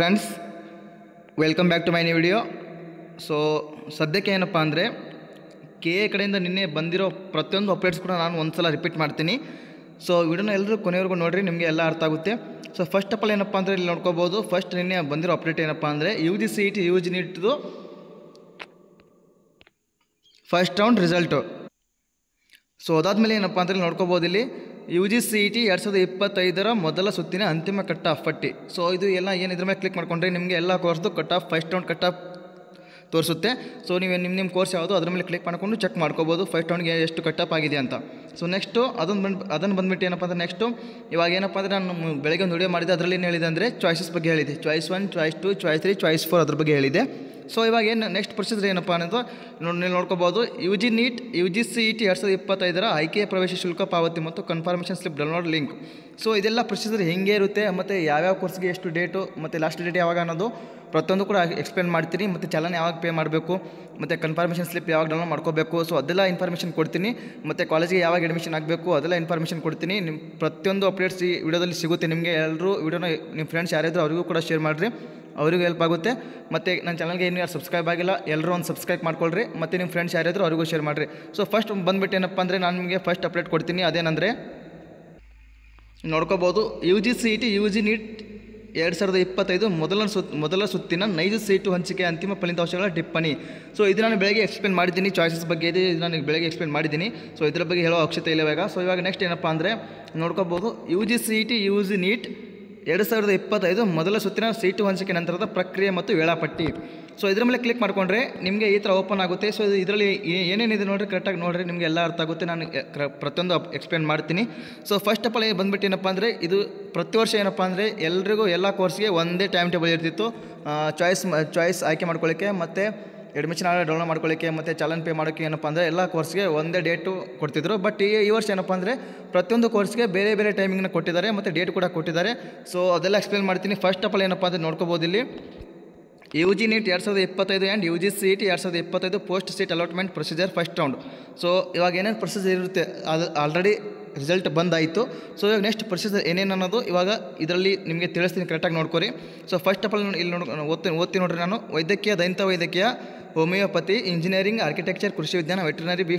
Friends, welcome back to my new video. So ಸದ್ಯಕ್ಕೆ ಏನಪ್ಪ ಅಂದರೆ ಕೆ ಎ ಕಡೆಯಿಂದ ನಿನ್ನೆ ಬಂದಿರೋ ಪ್ರತಿಯೊಂದು ಅಪ್ಡೇಟ್ಸ್ ಕೂಡ ನಾನು ಒಂದು ಸಲ ರಿಪೀಟ್ ಮಾಡ್ತೀನಿ. ಸೊ ವಿಡಿಯೋನ ಎಲ್ಲರೂ ಕೊನೆವರೆಗೂ ನೋಡಿರಿ, ನಿಮಗೆ ಎಲ್ಲ ಅರ್ಥ ಆಗುತ್ತೆ. ಸೊ ಫಸ್ಟ್ ಆಫ್ ಆಲ್ ಏನಪ್ಪ ಅಂದರೆ ಇಲ್ಲಿ ನೋಡ್ಕೋಬೋದು. ಫಸ್ಟ್ ನಿನ್ನೆ ಬಂದಿರೋ ಅಪ್ಡೇಟ್ ಏನಪ್ಪ ಅಂದರೆ UGCET UG ನೀಟ್ದು ಫಸ್ಟ್ ರೌಂಡ್ ರಿಸಲ್ಟು. ಸೊ ಅದಾದಮೇಲೆ ಏನಪ್ಪ ಅಂದರೆ ನೋಡ್ಕೋಬೋದು, ಇಲ್ಲಿ UGCET 2025 ಮೊದಲ ಸುತ್ತಿನ ಅಂತಿಮ ಕಟ್ ಆಫ್ ಪಟ್ಟಿ. ಸೊ ಇದು ಎಲ್ಲ ಏನು ಇದ್ರ ಮೇಲೆ ಕ್ಲಿಕ್ ಮಾಡ್ಕೊಂಡ್ರೆ ನಿಮಗೆ ಎಲ್ಲ ಕೋರ್ಸ್ದು cut off first round cut off ತೋರಿಸುತ್ತೆ. ಸೊ ನೀವು ನಿಮ್ಮ ಕೋರ್ಸ್ ಯಾವುದು ಅದ್ರ ಮೇಲೆ ಕ್ಲಿಕ್ ಮಾಡ್ಕೊಂಡು ಚೆಕ್ ಮಾಡ್ಕೋಬೋದು ಫಸ್ಟ್ ರೌಂಡ್ಗೆ ಎಷ್ಟು ಕಟ್ ಆಫ್ ಆಗಿದೆ ಅಂತ. ಸೊ ನೆಕ್ಸ್ಟು ಅದನ್ನು ಬಂದುಬಿಟ್ಟು ಏನಪ್ಪ ಅಂದರೆ ನೆಕ್ಸ್ಟು ಇವಾಗ ಏನಪ್ಪ ಅಂದರೆ ನಾನು ಬೆಳಗ್ಗೆ ಒಂದು ವಿಡಿಯೋ ಮಾಡಿದೆ, ಅದರಲ್ಲಿ ಏನು ಹೇಳಿದೆ ಅಂದರೆ ಚಾಯ್ಸಸ್ ಬಗ್ಗೆ ಹೇಳಿದೆ. ಚಾಯ್ಸ್ 1, ಚಾಯ್ಸ್ 2, ಚಾಯ್ಸ್ 3, ಚಾಯ್ಸ್ 4 ಅದ್ರ ಬಗ್ಗೆ ಹೇಳಿದೆ. ಸೊ ಇವಾಗ ಏನು ನೆಕ್ಸ್ಟ್ ಪ್ರೊಸೀಜರ್ ಏನಪ್ಪ ಅನ್ನೋದು ನೀವು ನೋಡ್ಕೋಬೋದು. UGCET 2025 ಆಯ್ಕೆಯ ಪ್ರವೇಶ ಶುಲ್ಕ ಪಾವತಿ ಮತ್ತು confirmation slip download link. So ಇದೆಲ್ಲ ಪ್ರೊಸೀಜರ್ ಹೆಂಗೆ ಇರುತ್ತೆ ಮತ್ತು ಯಾವ್ಯಾವ ಕೋರ್ಸ್ಗೆ ಎಷ್ಟು ಡೇಟು ಮತ್ತು ಲಾಸ್ಟ್ ಡೇಟ್ ಯಾವಾಗ ಅನ್ನೋದು ಪ್ರತಿಯೊಂದು ಕೂಡ ಎಕ್ಸ್ಪ್ಲೇನ್ ಮಾಡ್ತೀನಿ. ಮತ್ತು ಚಲನ್ ಯಾವಾಗ ಪೇ ಮಾಡಬೇಕು ಮತ್ತು ಕನ್ಫರ್ಮೇಷನ್ ಸ್ಲಿಪ್ ಯಾವಾಗ ಡೌನ್ಲೋಡ್ ಮಾಡ್ಕೋಬೇಕು, ಸೊ ಅದೆಲ್ಲ ಇನ್ಫಾರ್ಮೇಷನ್ ಕೊಡ್ತೀನಿ. ಮತ್ತು ಕಾಲೇಜಿಗೆ ಯಾವಾಗ ಅಡ್ಮಿಷನ್ ಆಗಬೇಕು ಅದೆಲ್ಲ ಇನ್ಫಾರ್ಮೇಷನ್ ಕೊಡ್ತೀನಿ. ನಿಮ್ಮ ಪ್ರತಿಯೊಂದು ಅಪ್ಡೇಟ್ಸ್ ಈ ವಿಡಿಯೋದಲ್ಲಿ ಸಿಗುತ್ತೆ ನಿಮಗೆ. ಎಲ್ಲರೂ ವಿಡಿಯೋನ ನಿಮ್ಮ ಫ್ರೆಂಡ್ಸ್ ಯಾರಿದ್ರು ಅವರಿಗೂ ಕೂಡ ಶೇರ್ ಮಾಡಿರಿ, ಅವರಿಗೂ ಹೆಲ್ಪ್ ಆಗುತ್ತೆ. ಮತ್ತು ನನ್ನ ಚಾನಲ್ಗೆ ಇನ್ನೂ ಯಾರು ಸಬ್ಸ್ಕ್ರೈಬ್ ಆಗಿಲ್ಲ ಎಲ್ಲರೂ ಒಂದು ಸಬ್ಸ್ಕ್ರೈಬ್ ಮಾಡ್ಕೊಳ್ರಿ, ಮತ್ತು ನಿಮ್ಮ ಫ್ರೆಂಡ್ಸ್ ಯಾರಿದ್ರು ಅವರಿಗೂ ಶೇರ್ ಮಾಡಿರಿ. ಸೊ ಫಸ್ಟ್ ಬಂದುಬಿಟ್ಟು ಏನಪ್ಪ ಅಂದರೆ ನಾನು ನಿಮಗೆ ಫಸ್ಟ್ ಅಪ್ಡೇಟ್ ಕೊಡ್ತೀನಿ. ಅದೇನೆಂದರೆ ನೋಡ್ಕೋಬೋದು, UGCET UG ನೀಟ್ 2025 ಮೊದಲ ಸುತ್ತಿನ ನೈಜ ಸೀಟು ಹಂಚಿಕೆ ಅಂತಿಮ ಫಲಿತಾಂಶಗಳ ಟಿಪ್ಪಣಿ. ಸೊ ಇದು ನಾನು ಬೆಳಗ್ಗೆ ಎಕ್ಸ್ಪ್ಲೇನ್ ಮಾಡಿದ್ದೀನಿ, ಚಾಯ್ಸಸ್ ಬಗ್ಗೆ ಇದು ನಾನು ಬೆಳಗ್ಗೆ ಎಕ್ಸ್ಪ್ಲೇನ್ ಮಾಡಿದ್ದೀನಿ. ಸೊ ಇದರ ಬಗ್ಗೆ ಹೇಳೋ ಅವಶ್ಯಕತೆ ಇಲ್ಲ ಇವಾಗ. ಸೊ ಇವಾಗ ನೆಕ್ಸ್ಟ್ ಏನಪ್ಪ ಅಂದರೆ ನೋಡ್ಕೋಬೋದು, UGCET UG ನೀಟ್ 2025 ಮೊದಲ ಸುತ್ತಿನ ಸೀಟು ಹಂಚಿಕೆ ನಂತರದ ಪ್ರಕ್ರಿಯೆ ಮತ್ತು ವೇಳಾಪಟ್ಟಿ. ಸೊ ಇದರ ಮೇಲೆ ಕ್ಲಿಕ್ ಮಾಡಿಕೊಂಡ್ರೆ ನಿಮಗೆ ಈ ಥರ ಓಪನ್ ಆಗುತ್ತೆ. ಸೊ ಇದರಲ್ಲಿ ಏನೇನಿದೆ ನೋಡಿರಿ, ಕರೆಕ್ಟಾಗಿ ನೋಡಿರಿ, ನಿಮಗೆ ಎಲ್ಲ ಅರ್ಥ ಆಗುತ್ತೆ. ನಾನು ಪ್ರತಿಯೊಂದು ಎಕ್ಸ್ಪ್ಲೇನ್ ಮಾಡ್ತೀನಿ. ಸೊ ಫಸ್ಟ್ ಆಫ್ ಆಲ್ ಬಂದುಬಿಟ್ಟು ಏನಪ್ಪ ಅಂದರೆ ಇದು ಪ್ರತಿ ವರ್ಷ ಏನಪ್ಪ ಅಂದರೆ ಎಲ್ರಿಗೂ ಎಲ್ಲ ಕೋರ್ಸ್ಗೆ ಒಂದೇ ಟೈಮ್ ಟೇಬಲ್ ಇರ್ತಿತ್ತು. ಚಾಯ್ಸ್ ಆಯ್ಕೆ ಮಾಡ್ಕೊಳ್ಳಿಕ್ಕೆ ಮತ್ತು ಅಡ್ಮಿಷನ್ ಆರ್ಡರ್ ಡೌನ್ಲೋಡ್ ಮಾಡ್ಕೊಳ್ಳಿಕ್ಕೆ ಮತ್ತು ಚಾಲನ್ ಪೇ ಮಾಡೋಕ್ಕೆ ಏನಪ್ಪ ಅಂದರೆ ಎಲ್ಲ ಕೋರ್ಸ್ಗೆ ಒಂದೇ ಡೇಟು ಕೊಡ್ತಿದ್ರು. ಬಟ್ ಈ ವರ್ಷ ಏನಪ್ಪ ಅಂದರೆ ಪ್ರತಿಯೊಂದು ಕೋರ್ಸ್ಗೆ ಬೇರೆ ಬೇರೆ ಟೈಮಿಂಗ್ನ ಕೊಟ್ಟಿದ್ದಾರೆ ಮತ್ತು ಡೇಟ್ ಕೂಡ ಕೊಟ್ಟಿದ್ದಾರೆ. ಸೊ ಅದೆಲ್ಲ ಎಕ್ಸ್ಪ್ಲೇನ್ ಮಾಡ್ತೀನಿ. ಫಸ್ಟ್ ಆಫ್ ಆಲ್ ಏನಪ್ಪ ಅಂದರೆ ನೋಡ್ಕೋಬೋದು, ಇಲ್ಲಿ UG NEET 2025 and UGCET 2025 post seat allotment procedure first round. So ಇವಾಗ ಏನೇನು ಪ್ರೊಸೀಜರ್ ಇರುತ್ತೆ ಅದು ಆಲ್ರೆಡಿ ರಿಸಲ್ಟ್ ಬಂದಾಯಿತು. ಸೊ ಇವಾಗ ನೆಕ್ಸ್ಟ್ ಪ್ರೊಸೀಜರ್ ಏನೇನು ಅನ್ನೋದು ಇವಾಗ ಇದರಲ್ಲಿ ನಿಮಗೆ ತಿಳಿಸ್ತೀನಿ, ಕರೆಕ್ಟಾಗಿ ನೋಡ್ಕೊರಿ. ಸೊ ಫಸ್ಟ್ ಆಫ್ ಆಲ್ ಇಲ್ಲಿ ಓದ್ತೀನಿ ನೋಡಿರಿ. ನಾನು ವೈದ್ಯಕೀಯ, ದಂತ ವೈದ್ಯಕೀಯ, ಹೋಮಿಯೋಪತಿ, ಇಂಜಿನಿಯರಿಂಗ್, ಆರ್ಕಿಟೆಕ್ಚರ್, ಕೃಷಿ ವಿಜ್ಞಾನ, veterinary, B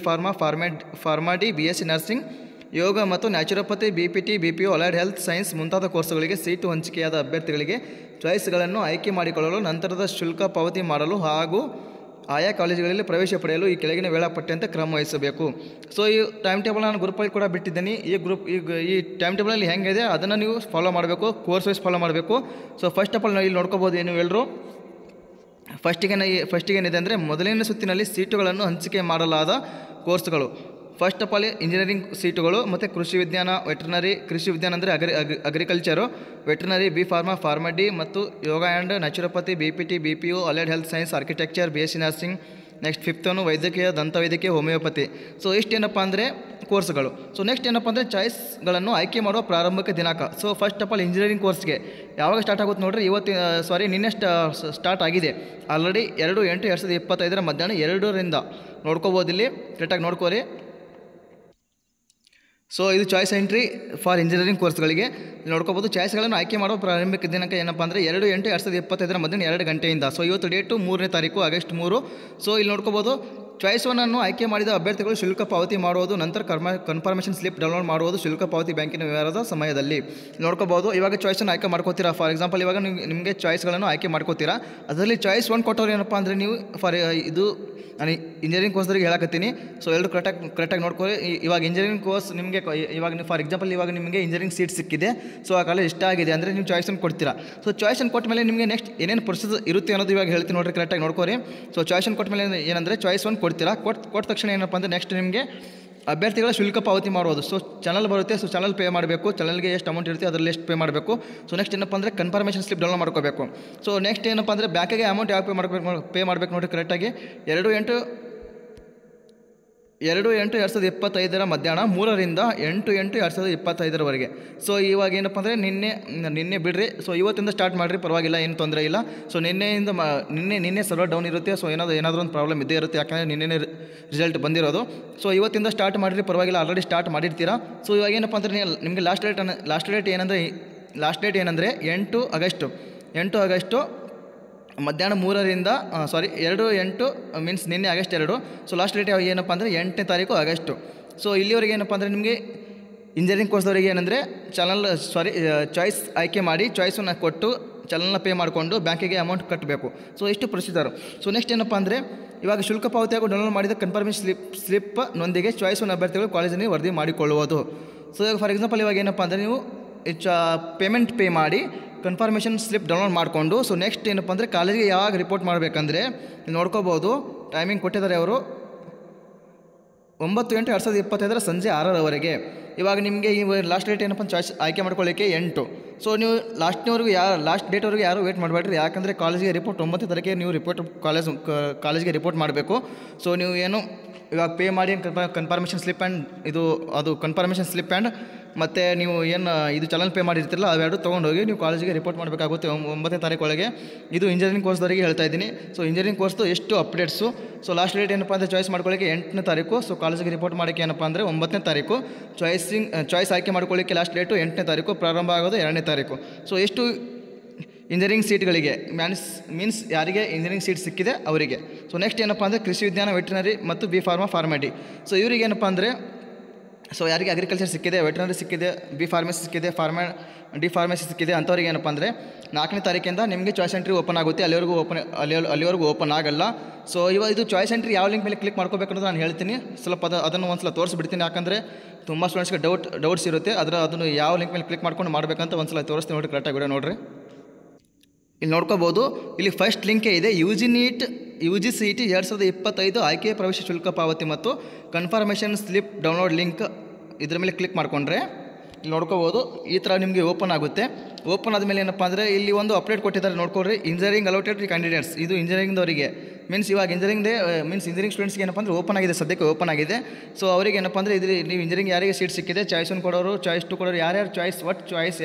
pharma D, BSc nursing, ಯೋಗ ಮತ್ತು naturopathy, BPT, BPO, allied health science ಮುಂತಾದ ಕೋರ್ಸ್ಗಳಿಗೆ ಸೀಟು ಹಂಚಿಕೆಯಾದ ಅಭ್ಯರ್ಥಿಗಳಿಗೆ ಚಾಯ್ಸ್ಗಳನ್ನು ಆಯ್ಕೆ ಮಾಡಿಕೊಳ್ಳಲು ನಂತರದ ಶುಲ್ಕ ಪಾವತಿ ಮಾಡಲು ಹಾಗೂ ಆಯಾ ಕಾಲೇಜುಗಳಲ್ಲಿ ಪ್ರವೇಶ ಪಡೆಯಲು ಈ ಕೆಳಗಿನ ವೇಳಾಪಟ್ಟಿಯಂತೆ ಕ್ರಮ ವಹಿಸಬೇಕು. ಸೊ ಈ ಟೈಮ್ ಟೇಬಲ್ ನಾನು ಗ್ರೂಪಲ್ಲಿ ಕೂಡ ಬಿಟ್ಟಿದ್ದೀನಿ. ಈ ಟೈಮ್ ಟೇಬಲಲ್ಲಿ ಹೆಂಗಿದೆ ಅದನ್ನು ನೀವು ಫಾಲೋ ಮಾಡಬೇಕು, ಕೋರ್ಸ್ ವೈಸ್ ಫಾಲೋ ಮಾಡಬೇಕು. ಸೊ ಫಸ್ಟ್ ಆಫ್ ಆಲ್ ಇಲ್ಲಿ ನೋಡ್ಕೋಬೋದು, ಏನು ಎಲ್ಲರೂ ಫಸ್ಟಿಗೆ ಏನಿದೆ ಅಂದರೆ ಮೊದಲನೇ ಸುತ್ತಿನಲ್ಲಿ ಸೀಟುಗಳನ್ನು ಹಂಚಿಕೆ ಮಾಡಲಾದ ಕೋರ್ಸ್ಗಳು. ಫಸ್ಟ್ ಆಫ್ ಆಲ್ ಇಂಜಿನಿಯರಿಂಗ್ ಸೀಟುಗಳು ಮತ್ತು ಕೃಷಿ ವಿಜ್ಞಾನ, ವೆಟರ್ನರಿ, ಕೃಷಿ ವಿಜ್ಞಾನ ಅಂದರೆ ಅಗ್ರಿಕಲ್ಚರು, ವೆಟರ್ನರಿ, ಫಾರ್ಮಾ ಡಿ ಮತ್ತು ಯೋಗ and naturopathy, BPT, BPO, allied health science, architecture, BSc nursing. Next ಫಿಫ್ತನು ವೈದ್ಯಕೀಯ, ದಂತ ವೈದ್ಯಕೀಯ, ಹೋಮಿಯೋಪತಿ. ಸೊ ಇಷ್ಟೇನಪ್ಪ ಅಂದರೆ ಕೋರ್ಸ್ಗಳು. ಸೊ ನೆಕ್ಸ್ಟ್ ಏನಪ್ಪ ಅಂದರೆ ಚಾಯ್ಸ್ಗಳನ್ನು ಆಯ್ಕೆ ಮಾಡುವ ಪ್ರಾರಂಭಿಕ ದಿನಾಂಕ. So first of all engineering ಕೋರ್ಸ್ಗೆ ಯಾವಾಗ ಸ್ಟಾರ್ಟ್ ಆಗುತ್ತೆ ನೋಡಿರಿ, ನಿನ್ನೆ ಸ್ಟಾರ್ಟ್ ಆಗಿದೆ ಆಲ್ರೆಡಿ. 2/8/2025 ಮಧ್ಯಾಹ್ನ 2ರಿಂದ ನೋಡ್ಕೋಬೋದು, ಇಲ್ಲಿ ಕರೆಕ್ಟಾಗಿ ನೋಡ್ಕೋರಿ. ಸೊ ಇದು ಚಾಯ್ಸ್ ಎಂಟ್ರಿ ಫಾರ್ ಇಂಜಿನಿಯರಿಂಗ್ ಕೋರ್ಸ್ಗಳಿಗೆ ನೋಡ್ಕೋಬೋದು. ಚಾಯ್ಸ್ಗಳನ್ನು ಆಯ್ಕೆ ಮಾಡುವ ಪ್ರಾರಂಭಿಕ ದಿನಾಂಕ ಏನಪ್ಪ ಅಂದರೆ 2/8/2025 ಮಧ್ಯಾಹ್ನ 2 ಗಂಟೆಯಿಂದ. ಸೊ ಇವತ್ತು ಡೇಟು 3ನೇ ತಾರೀಕು ಆಗಸ್ಟ್ 3. ಸೊ ಇಲ್ಲಿ ನೋಡ್ಕೋಬೋದು, ಚಾಯ್ಸ್ 1 ಅನ್ನು ಆಯ್ಕೆ ಮಾಡಿದ ಅಭ್ಯರ್ಥಿಗಳು ಶುಲ್ಕ ಪಾವತಿ ಮಾಡುವುದು, ನಂತರ ಕನ್ಫರ್ಮೇಷನ್ ಸ್ಲಿಪ್ ಡೌನ್ಲೋಡ್ ಮಾಡುವುದು ಶುಲ್ಕ ಪಾವತಿ ಬ್ಯಾಂಕಿನ ವ್ಯವಹಾರದ ಸಮಯದಲ್ಲಿ. ನೋಡ್ಕೋಬೋದು, ಇವಾಗ ಚಾಯ್ಸನ್ನು ಆಯ್ಕೆ ಮಾಡ್ಕೋತೀರಾ. ಫಾರ್ ಎಕ್ಸಾಂಪಲ್ ಇವಾಗ ನಿಮಗೆ ಚಾಯ್ಸ್ಗಳನ್ನು ಆಯ್ಕೆ ಮಾಡ್ಕೋತೀರಾ. ಅದರಲ್ಲಿ ಚಾಯ್ಸ್ 1 ಕೊಟ್ಟವ್ರು ಏನಪ್ಪ ಅಂದರೆ ನೀವು ಇದು ನಾನು ಇಂಜಿನಿಯರಿಂಗ್ ಕೋರ್ಸ್ದವ್ರಿಗೆ ಹೇಳಕತ್ತೀನಿ. ಸೊ ಎಲ್ಲರೂ ಕರೆಕ್ಟಾಗಿ ನೋಡ್ಕೊಳ್ಳಿ. ಇವಾಗ ಇಂಜಿನಿಯರಿಂಗ್ ಕೋರ್ಸ್ ನಿಮಗೆ ಇವಾಗ ಫಾರ್ ಎಕ್ಸಾಂಪಲ್ ಇವಾಗ ನಿಮಗೆ ಇಂಜಿನಿಯರಿಂಗ್ ಸೀಟ್ ಸಿಕ್ಕಿದೆ. ಸೊ ಆ ಕಾಲೇಜ್ ಇಷ್ಟ ಆಗಿದೆ ಅಂದರೆ ನೀವು ಚಾಯ್ಸನ್ನು ಕೊಡ್ತೀರಾ. ಸೊ ಚಾಯ್ಸನ್ನು ಕೊಟ್ಟ ಮೇಲೆ ನಿಮಗೆ ನೆಕ್ಸ್ಟ್ ಏನೇನು ಪ್ರೊಸೀಜರ್ ಇರುತ್ತೆ ಅನ್ನೋದು ಇವಾಗ ಹೇಳ್ತೀನಿ ನೋಡಿರಿ, ಕರೆಕ್ಟಾಗಿ ನೋಡ್ಕೋರಿ. ಸೊ ಚಾಯ್ಸನ್ನು ಕೊಟ್ಟ ಮೇಲೆ ಏನಂದರೆ ಚಾಯ್ಸ್ 1 ಕೊಡ್ತೀರಾ. ಕೊಟ್ಟ ತಕ್ಷಣ ಏನಪ್ಪ ಅಂದರೆ ನೆಕ್ಸ್ಟ್ ನಿಮಗೆ ಅಭ್ಯರ್ಥಿಗಳ ಶುಲ್ಕ ಪಾವತಿ ಮಾಡೋದು. ಸೊ ಚಾನಲ್ ಬರುತ್ತೆ. ಸೊ ಚಾನಲ್ ಪೇ ಮಾಡಬೇಕು. ಚಾನಲ್ಗೆ ಎಷ್ಟು ಅಮೌಂಟ್ ಇರುತ್ತೆ ಅದರಲ್ಲಿ ಎಷ್ಟು ಪೇ ಮಾಡಬೇಕು. ಸೊ ನೆಕ್ಸ್ಟ್ ಏನಪ್ಪ ಅಂದರೆ ಕನ್ಫರ್ಮೇಷನ್ ಸ್ಲಿಪ್ ಡೌನ್ಲೋಡ್ ಮಾಡ್ಕೋಬೇಕು. ಸೊ ನೆಕ್ಸ್ಟ್ ಏನಪ್ಪ ಅಂದರೆ ಬ್ಯಾಂಕಿಗೆ ಅಮೌಂಟ್ ಯಾವಾಗ ಪೇ ಮಾಡಬೇಕು ನೋಡಿರಿ ಕರೆಕ್ಟಾಗಿ. 2/8/2025 ಮಧ್ಯಾಹ್ನ 3ರಿಂದ 8/8/2025 ಸೊ ಇವಾಗ ಏನಪ್ಪ ಅಂದರೆ ನಿನ್ನೆ ಬಿಡ್ರಿ. ಸೊ ಇವತ್ತಿಂದ ಸ್ಟಾರ್ಟ್ ಮಾಡಿರಿ, ಪರವಾಗಿಲ್ಲ, ಏನು ತೊಂದರೆ ಇಲ್ಲ. ಸೊ ನಿನ್ನೆ ಸರ್ವರ್ ಡೌನ್ ಇರುತ್ತೆ. ಸೊ ಏನಾದರೂ ಒಂದು ಪ್ರಾಬ್ಲಮ್ ಇದ್ದೇ ಇರುತ್ತೆ, ಯಾಕಂದರೆ ನಿನ್ನೆ ರಿಸಲ್ಟ್ ಬಂದಿರೋದು. ಸೊ ಇವತ್ತಿಂದ ಸ್ಟಾರ್ಟ್ ಮಾಡಿರಿ, ಪರವಾಗಿಲ್ಲ, ಆಲ್ರೆಡಿ ಸ್ಟಾರ್ಟ್ ಮಾಡಿರ್ತೀರಾ. ಸೊ ಇವಾಗ ಏನಪ್ಪ ಅಂದರೆ ನಿಮಗೆ ಲಾಸ್ಟ್ ಡೇಟ್ ಏನಂದರೆ 8 ಆಗಸ್ಟ್ 8 ಆಗಸ್ಟು ಮಧ್ಯಾಹ್ನ 3ರಿಂದ 2/8 ಮೀನ್ಸ್ ನಿನ್ನೆ ಆಗಸ್ಟ್ 2. ಸೊ ಲಾಸ್ಟ್ ಡೇಟ್ ಏನಪ್ಪ ಅಂದರೆ 8ನೇ ತಾರೀಕು ಆಗಸ್ಟು. ಸೊ ಇಲ್ಲಿವರೆಗೆ ಏನಪ್ಪ ಅಂದರೆ ನಿಮಗೆ ಇಂಜಿನಿಯರಿಂಗ್ ಕೋರ್ಸ್ದವರಿಗೆ ಏನಂದರೆ ಚಾಯ್ಸ್ ಆಯ್ಕೆ ಮಾಡಿ ಚಾಯ್ಸನ್ನು ಕೊಟ್ಟು ಚಲನ ಪೇ ಮಾಡಿಕೊಂಡು ಬ್ಯಾಂಕಿಗೆ ಅಮೌಂಟ್ ಕಟ್ಟಬೇಕು. ಸೊ ಇಷ್ಟು ಪ್ರೊಸೀಜರು. ಸೊ ನೆಕ್ಸ್ಟ್ ಏನಪ್ಪ ಅಂದರೆ ಇವಾಗ ಶುಲ್ಕ ಪಾವತಿಯಾಗಿ ಡೌನ್ಲೋಡ್ ಮಾಡಿದ ಕನ್ಫರ್ಮೇಷನ್ ಸ್ಲಿಪ್ನೊಂದಿಗೆ ಚಾಯ್ಸನ್ನು ಅಭ್ಯರ್ಥಿಗಳು ಕಾಲೇಜಿನಲ್ಲಿ ವರದಿ ಮಾಡಿಕೊಳ್ಳುವುದು. ಸೊ ಇವಾಗ ಫಾರ್ ಎಕ್ಸಾಂಪಲ್ ಇವಾಗ ಏನಪ್ಪ ಅಂದರೆ ನೀವು ಪೇಮೆಂಟ್ ಪೇ ಮಾಡಿ ಕನ್ಫರ್ಮೇಷನ್ ಸ್ಲಿಪ್ ಡೌನ್ಲೋಡ್ ಮಾಡಿಕೊಂಡು ಸೊ ನೆಕ್ಸ್ಟ್ ಏನಪ್ಪ ಅಂದರೆ ಕಾಲೇಜಿಗೆ ಯಾವಾಗ ರಿಪೋರ್ಟ್ ಮಾಡಬೇಕಂದ್ರೆ ನೋಡ್ಕೋಬೋದು. ಟೈಮಿಂಗ್ ಕೊಟ್ಟಿದ್ದಾರೆ ಅವರು 9/8/2025 ಸಂಜೆ 6ರವರೆಗೆ. ಇವಾಗ ನಿಮಗೆ ಈ ಲಾಸ್ಟ್ ಡೇಟ್ ಏನಪ್ಪ ಚಾಯ್ಸ್ ಆಯ್ಕೆ ಮಾಡ್ಕೊಳ್ಳಿಕ್ಕೆ 8. ಸೊ ನೀವು ಲಾಸ್ಟ್ ಡೇಟ್ವರೆಗೂ ಯಾರು ವೇಟ್ ಮಾಡಬೇಡ್ರಿ. ಯಾಕಂದರೆ ಕಾಲೇಜಿಗೆ ರಿಪೋರ್ಟ್ 9ನೇ ತಾರೀಕಿಗೆ ನೀವು ಕಾಲೇಜಿಗೆ ರಿಪೋರ್ಟ್ ಮಾಡಬೇಕು. ಸೊ ನೀವು ಏನು ಇವಾಗ ಪೇ ಮಾಡಿ confirmation slip and confirmation slip and ಮತ್ತು ನೀವು ಏನು ಇದು ಚಲನ್ ಪೇ ಮಾಡಿರ್ತಿರಲ್ಲ ಅವೆರಡು ತೊಗೊಂಡೋಗಿ ನೀವು ಕಾಲೇಜಿಗೆ ರಿಪೋರ್ಟ್ ಮಾಡಬೇಕಾಗುತ್ತೆ 9ನೇ ತಾರೀಕು ಒಳಗೆ. ಇದು ಇಂಜಿನಿಯರಿಂಗ್ ಕೋರ್ಸ್ದವರಿಗೆ ಹೇಳ್ತಾ ಇದ್ದೀನಿ. ಸೊ ಇಂಜಿನಿಯರಿಂಗ್ ಕೋರ್ಸ್ದು ಎಷ್ಟು ಅಪ್ಡೇಟ್ಸು. ಸೊ ಲಾಸ್ಟ್ ಡೇಟ್ ಏನಪ್ಪ ಅಂದರೆ ಚಾಯ್ಸ್ ಮಾಡ್ಕೊಳ್ಳಿಕ್ಕೆ 8ನೇ ತಾರೀಕು. ಸೊ ಕಾಲೇಜಿಗೆ ರಿಪೋರ್ಟ್ ಮಾಡೋಕ್ಕೆ ಏನಪ್ಪ ಅಂದರೆ 9ನೇ ತಾರೀಕು. ಚಾಯ್ಸ್ ಆಯ್ಕೆ ಮಾಡ್ಕೊಳ್ಳಿಕ್ಕೆ ಲಾಸ್ಟ್ ಡೇಟು 8ನೇ ತಾರೀಕು, ಪ್ರಾರಂಭ ಆಗೋದು 2ನೇ ತಾರೀಕು. ಸೊ ಎಷ್ಟು ಇಂಜಿನಿಯರಿಂಗ್ ಸೀಟ್ಗಳಿಗೆ ಮೀನ್ಸ್ ಯಾರಿಗೆ ಇಂಜಿನಿಯರಿಂಗ್ ಸೀಟ್ ಸಿಕ್ಕಿದೆ ಅವರಿಗೆ. ಸೊ ನೆಕ್ಸ್ಟ್ ಏನಪ್ಪ ಅಂದರೆ ಕೃಷಿ ವಿಜ್ಞಾನ, ವೆಟರ್ನರಿ ಮತ್ತು ಬಿ ಫಾರ್ಮಡಿ. ಸೊ ಇವರಿಗೆ ಏನಪ್ಪ ಅಂದರೆ ಯಾರಿಗೆ ಅಗ್ರಿಕಲ್ಚರ್ ಸಿಕ್ಕಿದೆ, ವೆಟರ್ನರಿ ಸಿಕ್ಕಿದೆ, ಬಿ ಫಾರ್ಮಸಿ ಸಿಕ್ಕಿದೆ, ಡಿ ಫಾರ್ಮಸಿ ಸಿಕ್ಕಿದೆ ಅಂಥವ್ರಿಗೆ ಏನಪ್ಪ ಅಂದರೆ 4ನೇ ತಾರೀಕಿಂದ ನಿಮಗೆ ಚಾಯ್ಸ್ ಎಂಟ್ರಿ ಓಪನ್ ಆಗುತ್ತೆ. ಅಲ್ಲಿವರೆಗೂ ಓಪನ್ ಆಗಲ್ಲ. ಸೊ ಇವಾಗ ಇದು ಚಾಯ್ಸ್ ಎಂಟ್ರಿ ಯಾವ ಲಿಂಕ್ ಮೇಲೆ ಕ್ಲಿಕ್ ಮಾಡ್ಕೋಬೇಕು ಅನ್ನೋದು ನಾನು ಹೇಳ್ತೀನಿ. ಸ್ವಲ್ಪ ಅದನ್ನು ಒಂದು ಸಲ ತೋರಿಸ್ಬಿಡ್ತೀನಿ. ಯಾಕಂದರೆ ತುಂಬ ಸ್ಟೂಡೆಂಟ್ಸ್ಗೆ ಡೌಟ್ಸ್ ಇರುತ್ತೆ. ಅದನ್ನು ಯಾವ ಲಿಂಕ್ ಮೇಲೆ ಕ್ಲಿಕ್ ಮಾಡ್ಕೊಂಡು ಮಾಡಬೇಕಂತ ಒಂದು ಸಲ ತೋರಿಸ್ತೀನಿ ನೋಡಿ. ಕರೆಕ್ಟಾಗಿ ವಿಡಿಯೋ ನೋಡಿರಿ. ಇಲ್ಲಿ ನೋಡ್ಕೋಬೋದು. ಇಲ್ಲಿ ಫಸ್ಟ್ ಲಿಂಕೇ ಇದೆ UGCET 2025 ಆಯ್ಕೆ ಪ್ರವೇಶ ಶುಲ್ಕ ಪಾವತಿ ಮತ್ತು ಕನ್ಫರ್ಮೇಷನ್ ಸ್ಲಿಪ್ ಡೌನ್ಲೋಡ್ ಲಿಂಕ್. ಇದ್ರ ಮೇಲೆ ಕ್ಲಿಕ್ ಮಾಡಿಕೊಂಡ್ರೆ ಇಲ್ಲಿ ನೋಡ್ಕೋಬೋದು ಈ ಥರ ನಿಮಗೆ ಓಪನ್ ಆಗುತ್ತೆ. ಓಪನ್ ಆದಮೇಲೆ ಏನಪ್ಪ ಅಂದರೆ ಇಲ್ಲಿ ಒಂದು ಅಪ್ಡೇಟ್ ಕೊಟ್ಟಿದ್ದಾರೆ ನೋಡ್ಕೊಳ್ರಿ. ಇಂಜಿನಿಯರಿಂಗ್ ಅಲೋಟೆಡ್ ಕ್ಯಾಂಡಿಡೇಟ್ಸ್, ಇದು ಇಂಜಿನಿಯರಿಂಗ್ದವರಿಗೆ ಮೀನ್ಸ್ ಇವಾಗ ಇಂಜಿನಿಯರಿಂಗ್ ಸ್ಟೂಡೆಂಟ್ಸ್ಗೆ ಏನಪ್ಪ ಅಂದರೆ ಓಪನ್ ಆಗಿದೆ, ಸದ್ಯಕ್ಕೆ ಓಪನ್ ಆಗಿದೆ. ಸೊ ಅವರಿಗೆ ಏನಪ್ಪ ಅಂದರೆ ಇದು ನೀವು ಇಂಜಿನಿಯರಿಂಗ್ ಯಾರಿಗೆ ಸೀಟ್ ಸಿಕ್ಕಿದೆ, ಚಾಯ್ಸ್ 1 ಕೊಡೋರು, ಚಾಯ್ಸ್ 2 ಕೊಡೋರು, ಯಾರ್ಯಾರು ಚಾಯ್ಸ್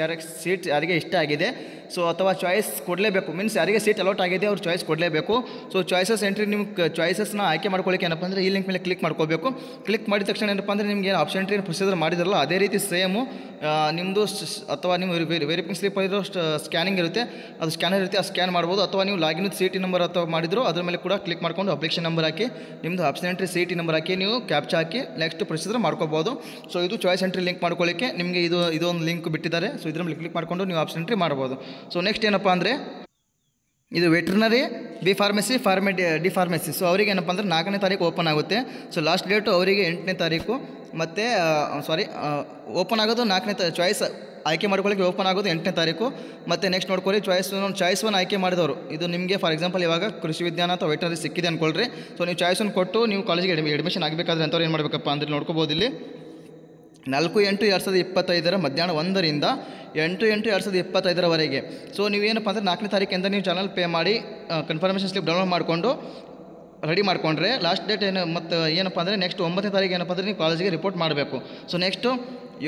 ಯಾರಿಗೆ ಸೀಟ್ ಯಾರಿಗೆ ಇಷ್ಟ ಆಗಿದೆ ಸೊ ಅಥವಾ ಚಾಯ್ಸ್ ಕೊಡಲೇಬೇಕು. ಮೀನ್ಸ್ ಯಾರಿಗೆ ಸೀಟ್ ಅಲೋಟ್ ಆಗಿದೆ ಅವ್ರು ಚಾಯ್ಸ್ ಕೊಡಲೇಬೇಕು. ಸೊ ಚಾಯ್ಸಸ್ ಎಂಟ್ರಿ ನಿಮ್ಗೆ ಚಾಯ್ಸಸ್ನ ಆಯ್ಕೆ ಮಾಡ್ಕೊಳ್ಳಿಕ್ಕೆ ಏನಪ್ಪ ಅಂದರೆ ಈ ಲಿಂಕ್ ಮೇಲೆ ಕ್ಲಿಕ್ ಮಾಡ್ಕೋಬೇಕು. ಕ್ಲಿಕ್ ಮಾಡಿದ ತಕ್ಷಣ ಏನಪ್ಪ ಅಂದರೆ ನಿಮ್ಗೆ ಏನು ಆಪ್ಷನ್ ಎಂಟ್ರಿ ಪ್ರೊಸೀಜರ್ ಮಾಡಿದ್ರಲ್ಲ ಅದೇ ರೀತಿ ಸೇಮು ನಿಮ್ಮದು ಅಥವಾ ನೀವು ವೆರಿಫಿಂಗ್ ಸ್ಲಿಪ್ ಇರೋ ಸ್ಕ್ಯಾನಿಂಗ್ ಇರುತ್ತೆ, ಅದು ಸ್ಕ್ಯಾನರ್ ಇರುತ್ತೆ, ಆ ಸ್ಕ್ಯಾನ್ ಮಾಡ್ಬೋದು. ಅಥವಾ ನೀವು ಲಾಗಿನ್ CT ನಂಬರ್ ಅಥವಾ ಮಾಡಿದ್ರು ಅದ್ರ ಮೇಲೆ ಕೂಡ ಕ್ಲಿಕ್ ಮಾಡ್ಕೊಂಡು ಅಪ್ಲಿಕೇಶನ್ ನಂಬರ್ ಹಾಕಿ ನಿಮ್ಮದು ಆಪ್ಷನ್ ಎಂಟ್ರಿ CT ನಂಬರ್ ಹಾಕಿ ನೀವು ಕ್ಯಾಪ್ಚಾ ಹಾಕಿ ನೆಕ್ಸ್ಟ್ ಪ್ರೊಸೀಜರ್ ಮಾಡ್ಕೋಬೋದು. ಸೊ ಇದು ಚಾಯ್ಸ್ ಎಂಟ್ರಿ ಲಿಂಕ್ ಮಾಡ್ಕೊಳ್ಳಿಕ್ಕೆ ನಿಮಗೆ ಇದೊಂದು ಲಿಂಕ್ ಬಿಟ್ಟಿದ್ದಾರೆ. ಸೊ ಇದ್ರ ಮೇಲೆ ಕ್ಲಿಕ್ ಮಾಡಿಕೊಂಡು ನೀವು ಆಪ್ಷನ್ ಎಂಟ್ರಿ ಮಾಡ್ಬೋದು. ಸೊ ನೆಕ್ಸ್ಟ್ ಏನಪ್ಪ ಅಂದರೆ ಇದು veterinary, B pharmacy, D pharmacy. So ಅವರಿಗೆ ಏನಪ್ಪ ಅಂದರೆ 4ನೇ ತಾರೀಕು ಓಪನ್ ಆಗುತ್ತೆ. ಸೊ ಲಾಸ್ಟ್ ಡೇಟು ಅವರಿಗೆ 8ನೇ ತಾರೀಕು. ಮತ್ತು ಓಪನ್ ಆಗೋದು 4ನೇ ಚಾಯ್ಸ್ ಆಯ್ಕೆ ಮಾಡ್ಕೊಳ್ಳಿಕ್ಕೆ ಓಪನ್ ಆಗೋದು 8ನೇ ತಾರೀಕು. ಮತ್ತು ನೆಕ್ಸ್ಟ್ ನೋಡ್ಕೊಳ್ಳಿ ಚಾಯ್ಸ್ 1 ಆಯ್ಕೆ ಮಾಡಿದವರು, ಇದು ನಿಮಗೆ ಫಾರ್ ಎಕ್ಸಾಂಪಲ್ ಇವಾಗ ಕೃಷಿ ವಿಜ್ಞಾನ ಅಥವಾ ವೆಟರ್ನರಿ ಸಿಕ್ಕಿದೆ ಅಂದ್ಕೊಳ್ರಿ. ಸೊ ನೀವು ಚಾಯ್ಸ್ 1 ಕೊಟ್ಟು ನೀವು ಕಾಲೇಜಿಗೆ ಅಡ್ಮಿಷನ್ ಆಗಬೇಕಾದ್ರೆ ಅಂಥವ್ರು ಏನು ಮಾಡಬೇಕಪ್ಪ ಅಂದರೆ ನೋಡ್ಕೋಬೋದು. ಇಲ್ಲಿ 4/8/2025 ಮಧ್ಯಾಹ್ನ 1ರಿಂದ 8/8/2025 ಸೊ ನೀವೇನಪ್ಪ ಅಂದರೆ 4ನೇ ತಾರೀಕಿಂದ ನೀವು ಚಾನಲ್ ಪೇ ಮಾಡಿ ಕನ್ಫರ್ಮೇಷನ್ ಸ್ಲಿಪ್ ಡೌನ್ಲೋಡ್ ಮಾಡಿಕೊಂಡು ರೆಡಿ ಮಾಡಿಕೊಂಡ್ರೆ ಲಾಸ್ಟ್ ಡೇಟ್ ಮತ್ತು ಏನಪ್ಪ ಅಂದರೆ ನೆಕ್ಸ್ಟ್ 9ನೇ ತಾರೀಕು ಏನಪ್ಪ ಅಂದರೆ ನೀವು ಕಾಲೇಜಿಗೆ ರಿಪೋರ್ಟ್ ಮಾಡಬೇಕು. ಸೊ ನೆಕ್ಸ್ಟು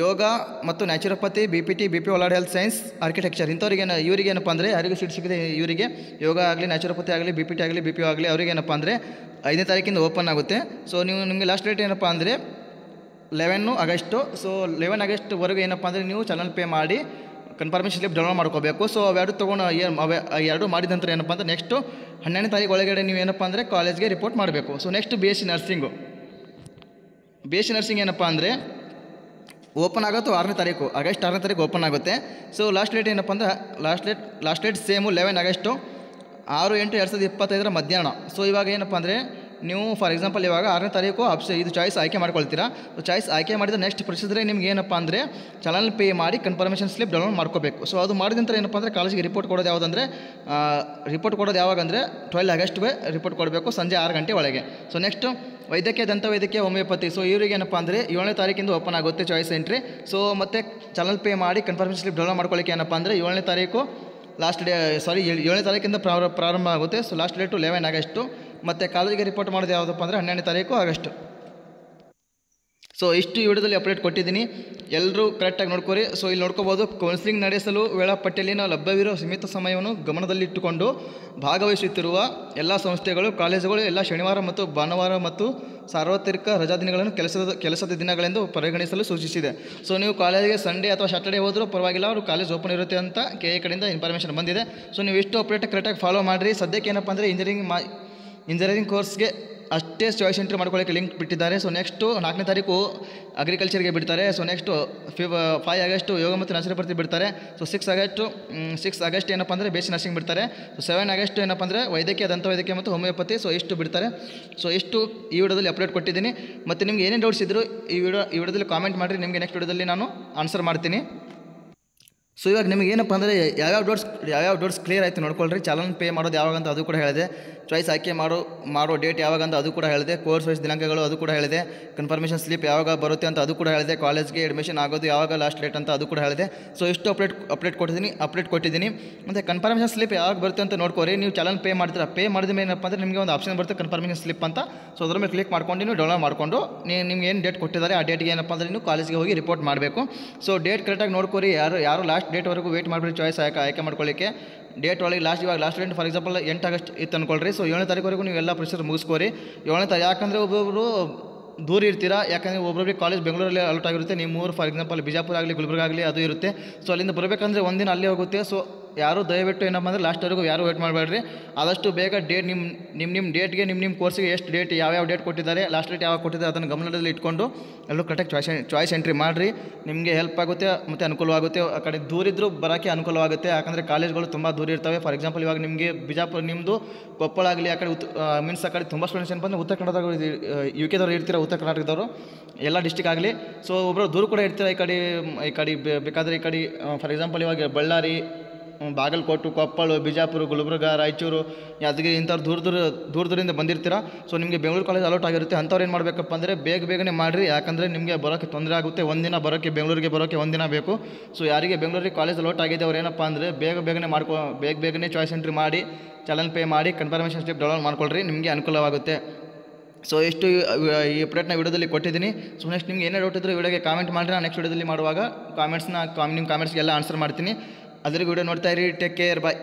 ಯೋಗ ಮತ್ತು naturopathy, BPT, BP allied health science, architecture ಇಂಥವ್ರಿಗೆ ಇವರಿಗೆ ಏನಪ್ಪ ಅಂದರೆ ಯಾರಿಗೆ ಸೀಟ್ ಸಿಕ್ಕಿದೆ ಇವರಿಗೆ ಯೋಗ ಆಗಲಿ, ನ್ಯಾಚುರೋಪತಿ ಆಗಲಿ, BPT ಆಗಲಿ, BP ಆಗಲಿ ಅವರಿಗೆ ಏನಪ್ಪ ಅಂದರೆ 5ನೇ ತಾರೀಕಿಂದ ಓಪನ್ ಆಗುತ್ತೆ. ಸೊ ನಿಮಗೆ ಲಾಸ್ಟ್ ಡೇಟ್ ಏನಪ್ಪ ಅಂದರೆ 11 ಆಗಸ್ಟು. ಸೊ 11 ಆಗಸ್ಟ್ವರೆಗೂ ಏನಪ್ಪ ಅಂದರೆ ನೀವು ಚಾನಲ್ ಪೇ ಮಾಡಿ ಕನ್ಫರ್ಮೇಷನ್ ಸ್ಲಿಪ್ ಡೌನ್ಲೋಡ್ ಮಾಡ್ಕೋಬೇಕು. ಸೊ ಅವೆರಡು ತೊಗೊಂಡು ಎರಡು ಮಾಡಿದ ನಂತರ ಏನಪ್ಪ ಅಂದರೆ ನೆಕ್ಸ್ಟು 12ನೇ ತಾರೀಕು ಒಳಗಡೆ ನೀವು ಏನಪ್ಪ ಅಂದರೆ ಕಾಲೇಜ್ಗೆ ರಿಪೋರ್ಟ್ ಮಾಡಬೇಕು. ಸೊ ನೆಕ್ಸ್ಟ್ BSc ನರ್ಸಿಂಗ್ ಏನಪ್ಪ ಅಂದರೆ ಓಪನ್ ಆಗೋದು 6ನೇ ತಾರೀಕು, ಆಗಸ್ಟ್ 6ನೇ ತಾರೀಕು ಓಪನ್ ಆಗುತ್ತೆ. ಸೊ ಲಾಸ್ಟ್ ಡೇಟ್ ಏನಪ್ಪ ಅಂದರೆ ಲಾಸ್ಟ್ ಡೇಟ್ ಸೇಮು 11 ಆಗಸ್ಟು 6/8/2025 ಮಧ್ಯಾಹ್ನ. ಸೊ ಇವಾಗ ಏನಪ್ಪ ಅಂದರೆ ನೀವು ಫಾರ್ ಎಕ್ಸಾಂಪಲ್ ಇವಾಗ 6ನೇ ತಾರೀಕು ಇದು ಚಾಯ್ಸ್ ಆಯ್ಕೆ ಮಾಡ್ಕೊಳ್ತೀರಾ. ಚಾಯ್ಸ್ ಆಯ್ಕೆ ಮಾಡಿದ ನೆಕ್ಸ್ಟ್ ಪ್ರೊಸೀಜರೇ ನಿಮ್ಗೆ ಏನಪ್ಪ ಅಂದರೆ ಚಾನಲ್ ಪೇ ಮಾಡಿ ಕನ್ಫರ್ಮೇಷನ್ ಸ್ಲಿಪ್ ಡೌನ್ಲೋಡ್ ಮಾಡ್ಕೋಬೇಕು. ಸೊ ಅದು ಮಾಡಿದ ನಂತರ ಏನಪ್ಪ ಅಂದರೆ ಕಾಲೇಜಿಗೆ ರಿಪೋರ್ಟ್ ಕೊಡೋದು ಯಾವಾಗಂದರೆ 12 ಆಗಸ್ಟ್ಗೆ ರಿಪೋರ್ಟ್ ಕೊಡಬೇಕು ಸಂಜೆ 6 ಗಂಟೆ ಒಳಗೆ. ಸೊ ನೆಕ್ಸ್ಟ್ ವೈದ್ಯಕೀಯ, ದಂತವೈದ್ಯಕೀಯ, ಹೋಮಿಯೋಪತಿ. ಸೊ ಇವರಿಗೆ ಏನಪ್ಪ ಅಂದರೆ 7ನೇ ತಾರೀಕಿಂದ ಓಪನ್ ಆಗುತ್ತೆ ಚಾಯ್ಸ್ ಎಂಟ್ರಿ. ಸೊ ಮತ್ತು ಚಾನಲ್ ಪೇ ಮಾಡಿ ಕನ್ಫರ್ಮೇಷನ್ ಸ್ಲಿಪ್ ಡೌನ್ಲೋಡ್ ಮಾಡ್ಕೊಳ್ಳಿಕ್ಕೆ ಏನಪ್ಪ ಅಂದರೆ 7ನೇ ತಾರೀಕು 7ನೇ ತಾರೀಕಿಂದ ಪ್ರಾರಂಭ ಆಗುತ್ತೆ. So last date 11 August. ಮತ್ತು ಕಾಲೇಜಿಗೆ ರಿಪೋರ್ಟ್ ಮಾಡೋದು ಯಾವುದಪ್ಪ ಅಂದರೆ 12ನೇ ತಾರೀಕು ಆಗಸ್ಟ್. ಸೊ ಇಷ್ಟು ಈ ವಿಡಿಯೋದಲ್ಲಿ ಅಪ್ಡೇಟ್ ಕೊಟ್ಟಿದ್ದೀನಿ, ಎಲ್ಲರೂ ಕರೆಕ್ಟಾಗಿ ನೋಡ್ಕೊರಿ. ಸೊ ಇಲ್ಲಿ ನೋಡ್ಕೋಬೋದು, ಕೌನ್ಸಿಲಿಂಗ್ ನಡೆಸಲು ವೇಳಾಪಟ್ಟಿಯಲ್ಲಿನ ಲಭ್ಯವಿರುವ ಸೀಮಿತ ಸಮಯವನ್ನು ಗಮನದಲ್ಲಿಟ್ಟುಕೊಂಡು ಭಾಗವಹಿಸುತ್ತಿರುವ ಎಲ್ಲ ಸಂಸ್ಥೆಗಳು, ಕಾಲೇಜುಗಳು ಎಲ್ಲ ಶನಿವಾರ ಮತ್ತು ಭಾನುವಾರ ಮತ್ತು ಸಾರ್ವತ್ರಿಕ ರಜಾದಿನಗಳನ್ನು ಕೆಲಸದ ದಿನಗಳೆಂದು ಪರಿಗಣಿಸಲು ಸೂಚಿಸಿದೆ. ಸೊ ನೀವು ಕಾಲೇಜಿಗೆ ಸಂಡೇ ಅಥವಾ ಸ್ಯಾಟರ್ಡೇ ಹೋದರೂ ಪರವಾಗಿಲ್ಲ, ಅವರು ಕಾಲೇಜ್ ಓಪನ್ ಇರುತ್ತೆ ಅಂತ KA ಕಡೆಯಿಂದ ಇನ್ಫಾರ್ಮೇಷನ್ ಬಂದಿದೆ. ಸೊ ನೀವು ಇಷ್ಟು ಅಪ್ಡೇಟ್ ಕರೆಕ್ಟಾಗಿ ಫಾಲೋ ಮಾಡಿರಿ. ಸದ್ಯಕ್ಕೆ ಏನಪ್ಪ ಅಂದರೆ ಇಂಜಿನಿಯರಿಂಗ್ ಕೋರ್ಸ್ಗೆ ಅಷ್ಟೇ ಚಾಯ್ಸ್ ಎಂಟ್ರಿ ಮಾಡ್ಕೊಳ್ಳೋಕ್ಕೆ ಲಿಂಕ್ ಬಿಟ್ಟಿದ್ದಾರೆ. ಸೊ ನೆಕ್ಸ್ಟು 4ನೇ ತಾರೀಕು ಅಗ್ರಿಕಲ್ಚರ್ಗೆ ಬಿಡ್ತಾರೆ. ಸೊ ನೆಕ್ಸ್ಟು 5 ಆಗಸ್ಟು ಯೋಗ ಮತ್ತು ನ್ಯಾಚುರೋಪತಿ ಬಿಡ್ತಾರೆ. ಸೊ 6 ಆಗಸ್ಟ್ ಏನಪ್ಪ ಅಂದರೆ ಬೇಸಿಕ್ ನರ್ಸಿಂಗ್ ಬಿಡ್ತಾರೆ. ಸೊ 7 ಆಗಸ್ಟ್ ಏನಪ್ಪ ಅಂದರೆ ವೈದ್ಯಕೀಯ, ದಂತವೈದ್ಯಕೀಯ ಮತ್ತು ಹೋಮಿಯೋಪತಿ. ಸೊ ಇಷ್ಟು ಬಿಡ್ತಾರೆ. ಸೊ ಇಷ್ಟು ಈ ವಿಡಿಯೋದಲ್ಲಿ ಅಪ್ಡೇಟ್ ಕೊಟ್ಟಿದ್ದೀನಿ. ಮತ್ತು ನಿಮ್ಗೆ ಏನೇನು ಡೌಟ್ಸ್ ಇದ್ದರೂ ಈ ವಿಡಿಯೋದಲ್ಲಿ ಕಾಮೆಂಟ್ ಮಾಡಿರಿ, ನಿಮಗೆ ನೆಕ್ಸ್ಟ್ ವಿಡಿಯೋದಲ್ಲಿ ನಾನು ಆನ್ಸರ್ ಮಾಡ್ತೀನಿ. ಸೊ ಇವಾಗ ನಿಮಗೆ ಏನಪ್ಪ ಅಂದರೆ ಯಾವ್ಯಾವ ಡೌಟ್ಸ್ ಕ್ಲಿಯರ್ ಆಯಿತು ನೋಡ್ಕೊಳ್ರಿ. ಚಾಲನ್ ಪೇ ಮಾಡೋದು ಯಾವಾಗಂತ ಅದು ಕೂಡ ಹೇಳಿದೆ, ಚಾಯ್ಸ್ ಆಯ್ಕೆ ಮಾಡೋ ಡೇಟ್ ಯಾವಾಗಂತ ಅದು ಕೂಡ ಹೇಳಿದೆ, ಕೋರ್ಸ್ ವೈಸ್ ದಿನಾಂಕಗಳು ಅದು ಕೂಡ ಹೇಳಿದೆ, ಕನ್ಫರ್ಮೇಷನ್ ಸ್ಲಿಪ್ ಯಾವಾಗ ಬರುತ್ತೆ ಅಂತ ಅದು ಕೂಡ ಹೇಳಿದೆ, ಕಾಲೇಜ್ಗೆ ಅಡ್ಮಿಷನ್ ಆಗೋದು ಯಾವಾಗ ಲಾಸ್ಟ್ ಡೇಟ್ ಅಂತ ಅದು ಕೂಡ ಹೇಳಿದೆ. ಸೊ ಇಷ್ಟು ಅಪ್ಡೇಟ್ ಕೊಟ್ಟಿದ್ದೀನಿ. ಮತ್ತು ಕನ್ಫರ್ಮೇಷನ್ ಸ್ಲಿಪ್ ಯಾವಾಗ ಬರುತ್ತೆ ಅಂತ ನೋಡ್ಕೊರಿ. ನೀವು ಚಾಲನ್ ಪೇ ಮಾಡ್ತೀರಾ, ಪೇ ಮಾಡಿದ ಮೇಲೆ ಏನಪ್ಪ ಅಂದರೆ ನಿಮಗೆ ಒಂದು ಆಪ್ಷನ್ ಬರುತ್ತೆ ಕನ್ಫರ್ಮೇಷನ್ ಸ್ಲಿಪ್ ಅಂತ. ಸೊ ಅದ್ರ ಮೇಲೆ ಕ್ಲಿಕ್ ಮಾಡ್ಕೊಂಡು ನೀವು ಡೌನ್ಲೋಡ್ ಮಾಡಿಕೊಂಡು ನಿಮ್ಗೆ ಏನು ಡೇಟ್ ಕೊಟ್ಟಿದ್ದಾರೆ ಆ ಡೇಟ್ಗೆ ಏನಪ್ಪ ಅಂದರೆ ನೀವು ಕಾಲೇಜ್ಗೆ ಹೋಗಿ ರಿಪೋರ್ಟ್ ಮಾಡಬೇಕು. ಸೊ ಡೇಟ್ ಕರೆಕ್ಟಾಗಿ ನೋಡ್ಕೊರಿ. ಯಾರು ಲಾಸ್ಟ್ ಡೇಟ್ವರೆಗೂ ವೇಟ್ ಮಾಡಿಬಿಡಿ ಚಾಯ್ಸ್ ಆಯ್ಕೆ ಮಾಡ್ಕೊಳ್ಳಿಕ್ಕೆ. ಡೇಟ್ ಒಳಗೆ ಇವಾಗ last date for example 8 August ಇತ್ತು ಅಂದ್ಕೊಳ್ರಿ. ಸೊ 7ನೇ ತಾರೀಕುವರೆಗೂ ನೀವು ಎಲ್ಲ ಪ್ರೊಸೆಸ್ ಮುಗಿಸ್ಕೋರಿ. 7ನೇ ತಾರೀಕು ಯಾಕಂದರೆ ಒಬ್ಬೊಬ್ಬರು ದೂರ ಇರ್ತೀರಾ, ಯಾಕಂದರೆ ಒಬ್ಬೊಬ್ಬರಿಗೆ ಕಾಲೇಜ್ ಬೆಂಗಳೂರಲ್ಲಿ ಅಲರ್ಟ್ ಆಗಿರುತ್ತೆ, ನಿಮ್ಮ ಊರು ಫಾರ್ ಎಕ್ಸಾಂಪಲ್ ಬಿಜಾಪುರ ಆಗಲಿ ಗುಲ್ಬರ್ಗ ಆಗಲಿ ಅದು ಇರುತ್ತೆ. ಸೊ ಅಲ್ಲಿಂದ ಬರಬೇಕಂದ್ರೆ ಒಂದಿನ ಅಲ್ಲೇ ಹೋಗುತ್ತೆ. ಸೊ ಯಾರು ದಯವಿಟ್ಟು ಏನಪ್ಪ ಅಂದರೆ ಲಾಸ್ಟ್ವರೆಗೂ ಯಾರು ವೇಟ್ ಮಾಡಬೇಡ್ರಿ. ಆದಷ್ಟು ಬೇಗ ಡೇಟ್ ನಿಮ್ಮ ಡೇಟ್ಗೆ ನಿಮ್ಮ ಕೋರ್ಸಿಗೆ ಎಷ್ಟು ಡೇಟ್ ಯಾವ್ಯಾವ ಡೇಟ್ ಕೊಟ್ಟಿದ್ದಾರೆ, ಲಾಸ್ಟ್ ಡೇಟ್ ಯಾವಾಗ ಕೊಟ್ಟಿದ್ದಾರೆ ಅದನ್ನು ಗಮನದಲ್ಲಿ ಇಟ್ಕೊಂಡು ಎಲ್ಲರೂ ಕರೆಕ್ಟಾಗಿ ಚಾಯ್ಸ್ ಎಂಟ್ರಿ ಮಾಡಿರಿ. ನಿಮಗೆ ಹೆಲ್ಪ್ ಆಗುತ್ತೆ ಮತ್ತು ಅನುಕೂಲವಾಗುತ್ತೆ. ಆ ಕಡೆ ದೂರಿದ್ರೂ ಬರೋಕ್ಕೆ ಅನುಕೂಲವಾಗುತ್ತೆ, ಯಾಕಂದರೆ ಕಾಲೇಜ್ಗಳು ತುಂಬ ದೂರ ಇರ್ತವೆ. ಫಾರ್ ಎಕ್ಸಾಂಪಲ್ ಇವಾಗ ನಿಮಗೆ ಬಿಜಾಪುರ ನಿಮ್ಮದು ಕೊಪ್ಪಳ ಆಗಲಿ ಆ ಕಡೆ ಮೀನ್ಸ್ ಆ ಕಡೆ ತುಂಬ ಸ್ಟೂಡೆಂಟ್ಸ್ ಏನಪ್ಪ ಅಂದರೆ ಉತ್ತರ ಕನ್ನಡದವರು UK ಇರ್ತೀರ, ಉತ್ತರ ಕರ್ನಾಟಕದವರು ಎಲ್ಲ ಡಿಸ್ಟಿಕ್ ಆಗಲಿ. ಸೊ ಒಬ್ಬರು ದೂರ ಕೂಡ ಇರ್ತೀರ, ಈ ಕಡೆ ಬೇಕಾದರೆ ಈ ಕಡೆ ಫಾರ್ ಎಕ್ಸಾಂಪಲ್ ಇವಾಗ ಬಳ್ಳಾರಿ, ಬಾಗಲಕೋಟೆ, ಕೊಪ್ಪಳ, ಬಿಜಾಪುರ, ಗುಲ್ಬರ್ಗ, ರಾಯಚೂರು, ಯಾದಗಿರಿ ಇಂಥವ್ರು ದೂರದಿಂದ ಬಂದಿರ್ತೀರ. ಸೊ ನಿಮಗೆ ಬೆಂಗಳೂರು ಕಾಲೇಜ್ ಅಲೌಟ್ ಆಗಿರುತ್ತೆ. ಅಂಥವ್ರು ಏನು ಮಾಡಬೇಕಪ್ಪ ಅಂದರೆ ಬೇಗನೆ ಮಾಡಿರಿ, ಯಾಕಂದರೆ ನಿಮಗೆ ಬರೋಕ್ಕೆ ತೊಂದರೆ ಆಗುತ್ತೆ. ಒಂದಿನ ಬರೋಕ್ಕೆ ಬೆಂಗಳೂರಿಗೆ ಬರೋಕ್ಕೆ ಒಂದಿನ ಬೇಕು. ಸೊ ಯಾರಿಗೆ ಬೆಂಗಳೂರಿಗೆ ಕಾಲೇಜ್ ಅಲೌಟ್ ಆಗಿದೆ ಅವ್ರು ಏನಪ್ಪ ಅಂದರೆ ಬೇಗನೆ ಚಾಯ್ಸ್ ಎಂಟ್ರಿ ಮಾಡಿ, ಚಾಲನ್ ಪೇ ಮಾಡಿ, ಕನ್ಫರ್ಮೇಷನ್ ಸ್ಲಿಪ್ ಡೌನ್ಲೋಡ್ ಮಾಡ್ಕೊಳ್ರಿ, ನಿಮಗೆ ಅನುಕೂಲವಾಗುತ್ತೆ. ಸೊ ಎಷ್ಟು ಈ ಅಪ್ಡೇಟ್ನ ವಿಡಿಯೋದಲ್ಲಿ ಕೊಟ್ಟಿದ್ದೀನಿ. ಸೊ ನೆಕ್ಸ್ಟ್ ನಿಮ್ಗೆ ಏನೇ ಡೌಟ್ ಇದ್ದರೂ ವಿಡಿಯೋಗೆ ಕಾಮೆಂಟ್ ಮಾಡಿರಿ. ನಾನು ನೆಕ್ಸ್ಟ್ ವಿಡಿಯೋದಲ್ಲಿ ಮಾಡುವಾಗ ನಿಮ್ಮ ಕಾಮೆಂಟ್ಸ್ಗೆಲ್ಲ ಆನ್ಸರ್ ಮಾಡ್ತೀನಿ. ಅದರಿಗೆ ವಿಡಿಯೋ ನೋಡ್ತಾ ಇರಿ. ಟೇಕ್ ಕೇರ್, ಬಾಯ್.